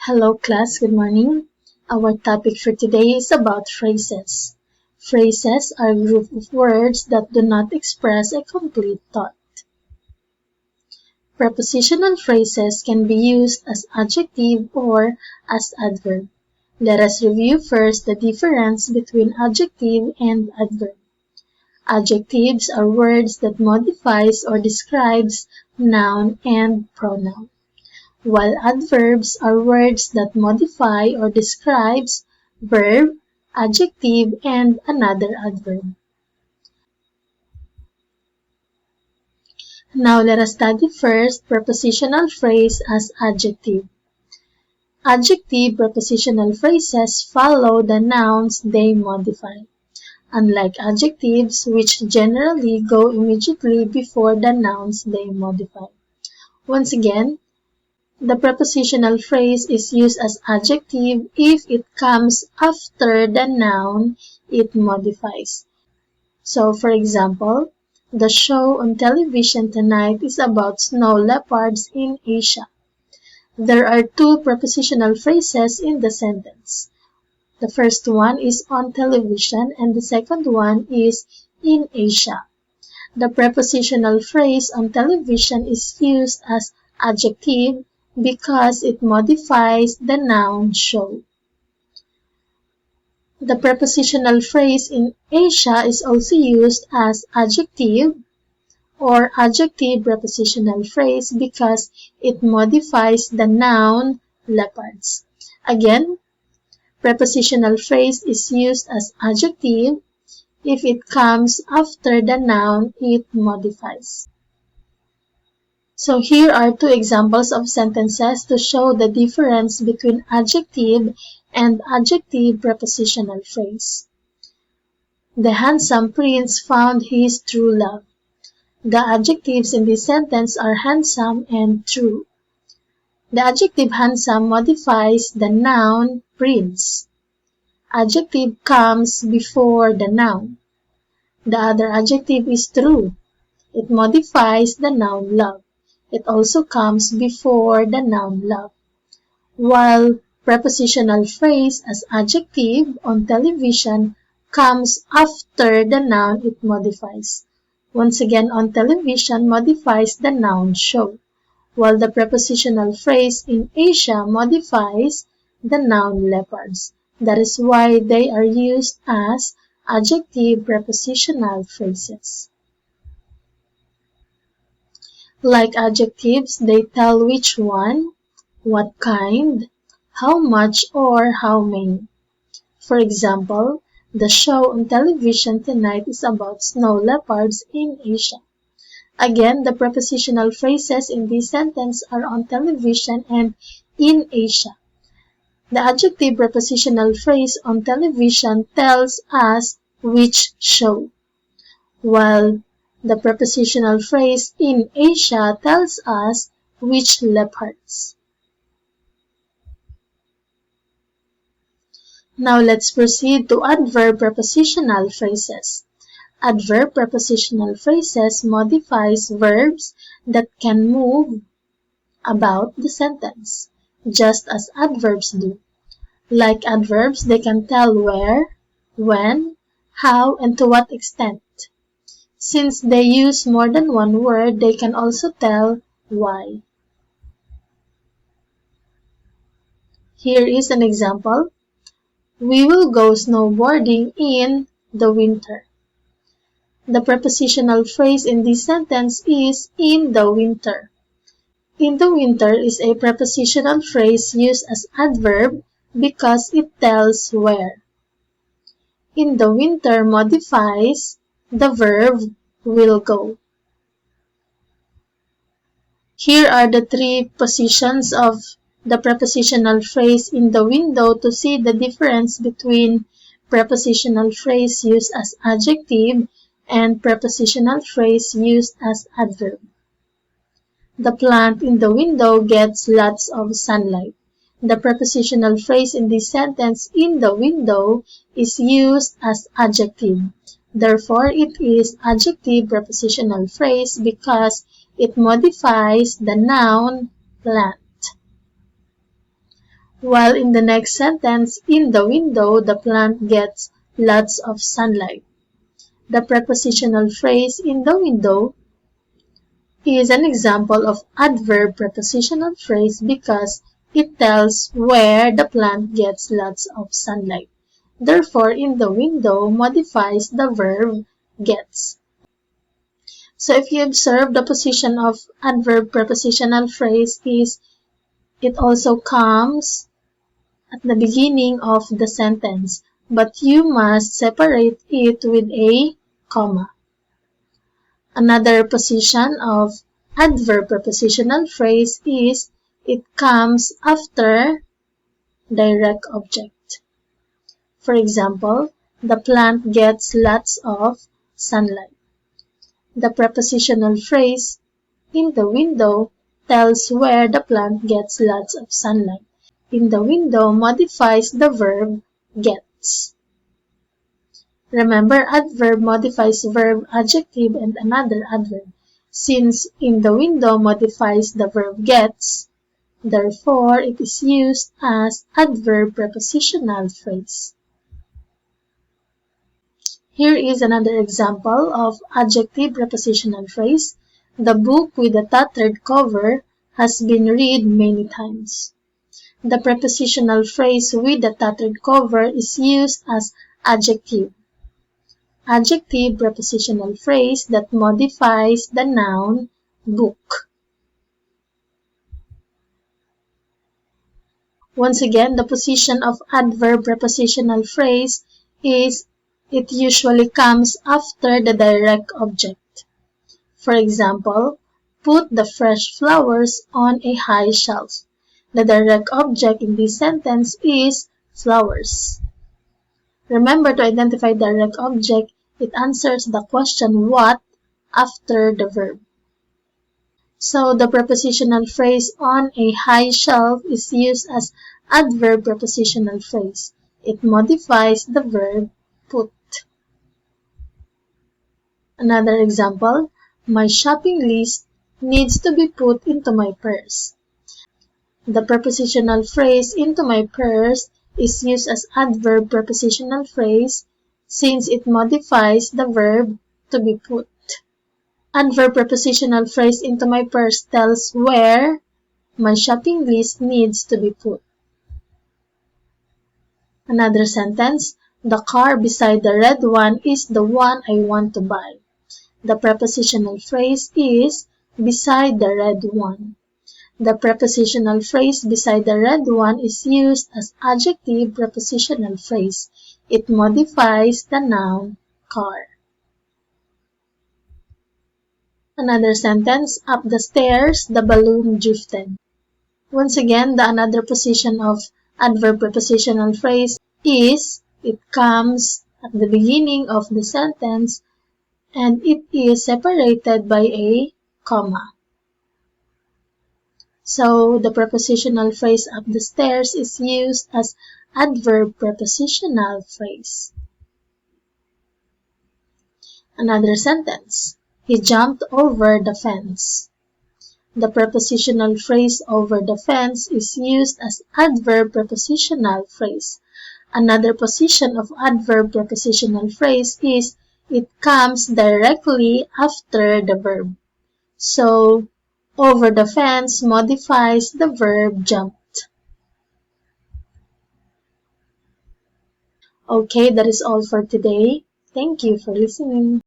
Hello class, good morning. Our topic for today is about phrases. Phrases are a group of words that do not express a complete thought. Prepositional phrases can be used as adjective or as adverb. Let us review first the difference between adjective and adverb. Adjectives are words that modifies or describes noun and pronoun, while adverbs are words that modify or describes verb, adjective, and another adverb. Now let us study first prepositional phrase as adjective. Adjective prepositional phrases follow the nouns they modify, unlike adjectives which generally go immediately before the nouns they modify. Once again, the prepositional phrase is used as adjective if it comes after the noun it modifies. So, for example, the show on television tonight is about snow leopards in Asia. There are two prepositional phrases in the sentence. The first one is on television and the second one is in Asia. The prepositional phrase on television is used as adjective because it modifies the noun show. The prepositional phrase in Asia is also used as adjective or adjective prepositional phrase because it modifies the noun leopards. Again, prepositional phrase is used as adjective if it comes after the noun it modifies. So here are two examples of sentences to show the difference between adjective and adjective prepositional phrase. The handsome prince found his true love. The adjectives in this sentence are handsome and true. The adjective handsome modifies the noun prince. Adjective comes before the noun. The other adjective is true. It modifies the noun love. It also comes before the noun love. While prepositional phrase as adjective on television comes after the noun it modifies. Once again, on television modifies the noun show, while the prepositional phrase in Asia modifies the noun leopards. That is why they are used as adjective prepositional phrases. Like adjectives, they tell which one, what kind, how much, or how many. For example, the show on television tonight is about snow leopards in Asia. Again, the prepositional phrases in this sentence are on television and in Asia. The adjective prepositional phrase on television tells us which show, while the prepositional phrase in Asia tells us which leopards. Now let's proceed to adverb prepositional phrases. Adverb prepositional phrases modifies verbs that can move about the sentence, just as adverbs do. Like adverbs, they can tell where, when, how, and to what extent. Since they use more than one word, they can also tell why. Here is an example. We will go snowboarding in the winter. The prepositional phrase in this sentence is in the winter. In the winter is a prepositional phrase used as adverb because it tells where. In the winter modifies the verb will go. Here are the three positions of the prepositional phrase in the window to see the difference between prepositional phrase used as adjective and prepositional phrase used as adverb. The plant in the window gets lots of sunlight. The prepositional phrase in this sentence in the window is used as adjective. Therefore, it is adjective prepositional phrase because it modifies the noun plant. While in the next sentence, in the window, the plant gets lots of sunlight. The prepositional phrase in the window is an example of adverb prepositional phrase because it tells where the plant gets lots of sunlight. Therefore, in the window modifies the verb gets. So if you observe, the position of adverb prepositional phrase is it also comes at the beginning of the sentence, but you must separate it with a comma. Another position of adverb prepositional phrase is it comes after direct object. For example, the plant gets lots of sunlight. The prepositional phrase in the window tells where the plant gets lots of sunlight. In the window modifies the verb gets. Remember, adverb modifies verb, adjective, and another adverb. Since in the window modifies the verb gets, therefore it is used as adverb prepositional phrase. Here is another example of adjective prepositional phrase. The book with the tattered cover has been read many times. The prepositional phrase with the tattered cover is used as adjective. Adjective prepositional phrase that modifies the noun book. Once again, the position of adverb prepositional phrase is it usually comes after the direct object. For example, put the fresh flowers on a high shelf. The direct object in this sentence is flowers. Remember, to identify direct object, it answers the question what after the verb. So the prepositional phrase on a high shelf is used as adverb prepositional phrase. It modifies the verb put. Another example, my shopping list needs to be put into my purse. The prepositional phrase into my purse is used as adverb prepositional phrase since it modifies the verb to be put. Adverb prepositional phrase into my purse tells where my shopping list needs to be put. Another sentence, the car beside the red one is the one I want to buy. The prepositional phrase is beside the red one. The prepositional phrase beside the red one is used as adjective prepositional phrase. It modifies the noun car. Another sentence, up the stairs, the balloon drifted. Once again, the another position of adverb prepositional phrase is it comes at the beginning of the sentence and it is separated by a comma. So the prepositional phrase up the stairs is used as adverb prepositional phrase. Another sentence, he jumped over the fence. The prepositional phrase over the fence is used as adverb prepositional phrase. Another position of adverb prepositional phrase is it comes directly after the verb. So, over the fence modifies the verb jumped. Okay, that is all for today. Thank you for listening.